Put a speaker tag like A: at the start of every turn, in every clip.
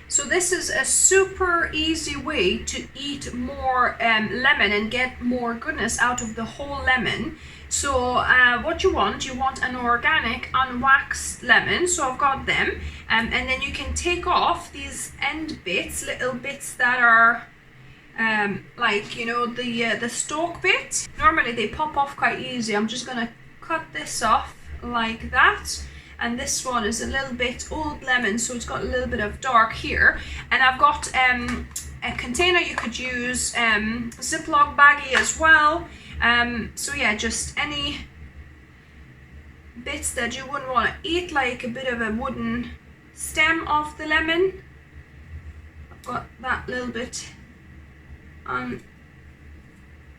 A: So this is a super easy way to eat more lemon and get more goodness out of the whole lemon. So what you want an organic unwaxed lemon. So I've got them, and then you can take off these end bits, little bits that are like, you know, the stalk bit. Normally they pop off quite easy. I'm just gonna cut this off like that. And this one is a little bit old lemon, so it's got a little bit of dark here. And I've got a container. You could use Ziploc baggie as well. So yeah, just any bits that you wouldn't want to eat, like a bit of a wooden stem of the lemon. I've got that little bit on,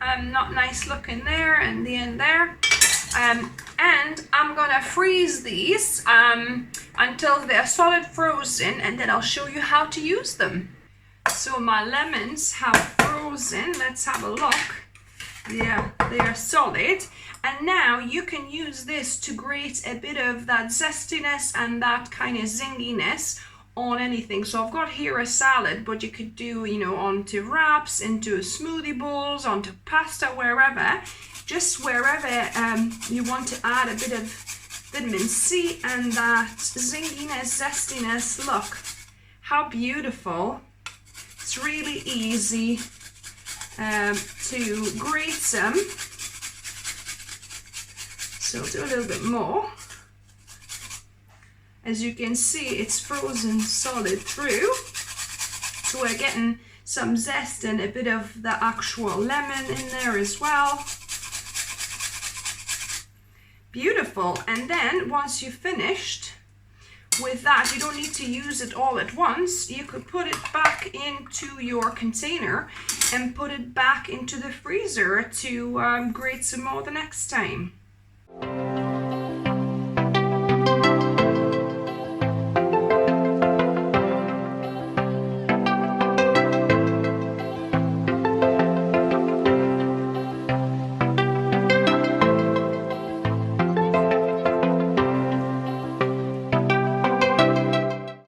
A: not nice looking there, and the end there. And I'm gonna freeze these until they're solid frozen, and then I'll show you how to use them. So my lemons have frozen. Let's have a look. Yeah, they are solid. And now you can use this to grate a bit of that zestiness and that kind of zinginess on anything. So I've got here a salad, but you could do, you know, onto wraps, into smoothie bowls, onto pasta, wherever. Just wherever you want to add a bit of vitamin C and that zinginess, zestiness. Look how beautiful. It's really easy to grate some. So do a little bit more. As you can see, it's frozen solid through. So we're getting some zest and a bit of the actual lemon in there as well. Beautiful. And then once you've finished with that, you don't need to use it all at once. You could put it back into your container and put it back into the freezer to grate some more the next time.